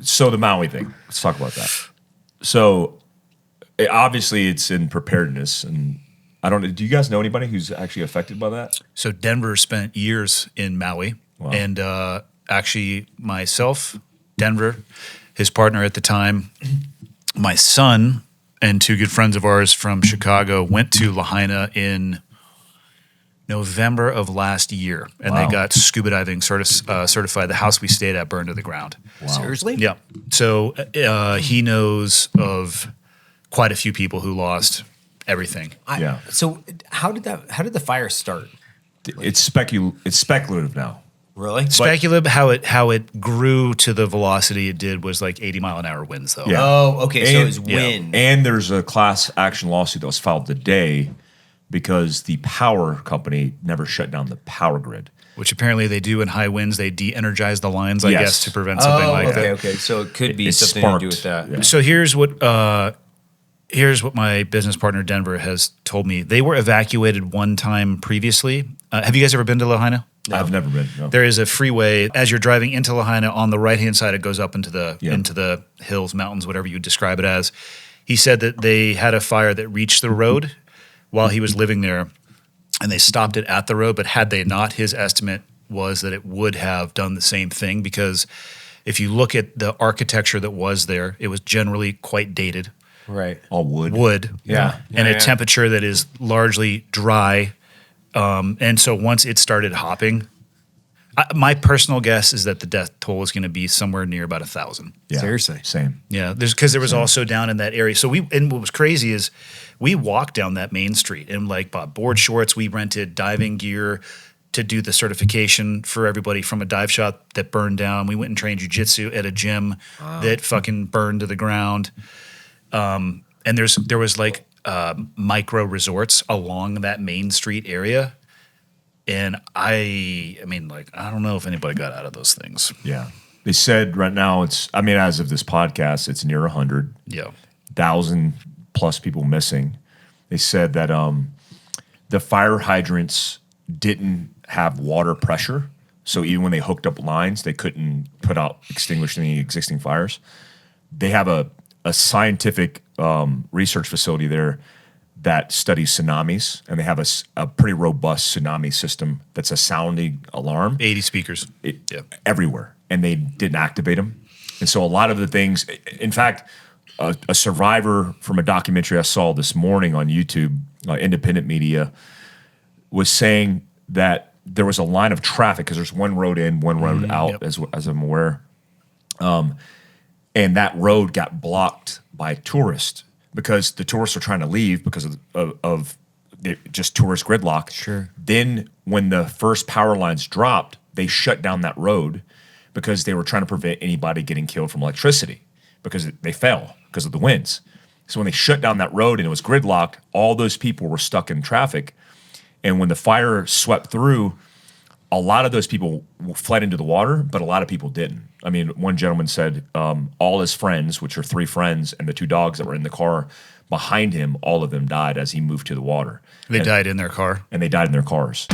So the Maui thing. Let's talk about that. So obviously it's in preparedness, and I don't know. Do you guys know anybody who's actually affected by that? So Denver spent years in Maui, and actually myself, Denver, his partner at the time, my son, and two good friends of ours from Chicago went to Lahaina in November of last year, and they got scuba diving certified. The house we stayed at burned to the ground. Wow. Seriously? Yeah. So he knows of quite a few people who lost everything. So how did the fire start? It's speculative now. Really? Speculative. How it grew to the velocity it did was like 80-mile-an-hour winds, though. Yeah. Oh, okay. So it was wind. And there's a class action lawsuit that was filed today because the power company never shut down the power grid. Which apparently they do in high winds. They de-energize the lines, I guess, to prevent something like that. Okay. So it could be something to do with that. Yeah. So here's what my business partner Denver has told me. They were evacuated one time previously. Have you guys ever been to Lahaina? No. I've never been. No. There is a freeway as you're driving into Lahaina. On the right-hand side, it goes up into the hills, mountains, whatever you describe it as. He said that they had a fire that reached the road while he was living there, and they stopped it at the road. But had they not, his estimate was that it would have done the same thing, because if you look at the architecture that was there, it was generally quite dated. Right. All wood. And a temperature that is largely dry. And so once it started hopping, my personal guess is that the death toll is going to be somewhere near about 1,000. Yeah. Seriously. Same. Yeah, because there was also down in that area. So and what was crazy is we walked down that main street and like bought board shorts. We rented diving gear to do the certification for everybody from a dive shop that burned down. We went and trained jiu-jitsu at a gym that fucking burned to the ground. And there was like micro resorts along that main street area. And I don't know if anybody got out of those things. Yeah. They said right now as of this podcast, it's near 100. Yeah. 1,000 plus people missing. They said that the fire hydrants didn't have water pressure. So even when they hooked up lines, they couldn't extinguish any existing fires. They have a scientific research facility there that studies tsunamis, and they have a pretty robust tsunami system that's a sounding alarm. 80 speakers. Everywhere, and they didn't activate them. And so a lot of the things, in fact, a survivor from a documentary I saw this morning on YouTube, independent media, was saying that there was a line of traffic, because there's one road in, one road out, as I'm aware. And that road got blocked by tourists, because the tourists are trying to leave because of just tourist gridlock. Sure. Then when the first power lines dropped, they shut down that road because they were trying to prevent anybody getting killed from electricity, because they fell because of the winds. So when they shut down that road and it was gridlocked, all those people were stuck in traffic. And when the fire swept through, a lot of those people fled into the water, but a lot of people didn't. I mean, one gentleman said all his friends, which are 3 friends, and the 2 dogs that were in the car behind him, all of them died as he moved to the water. They died in their car? And they died in their cars.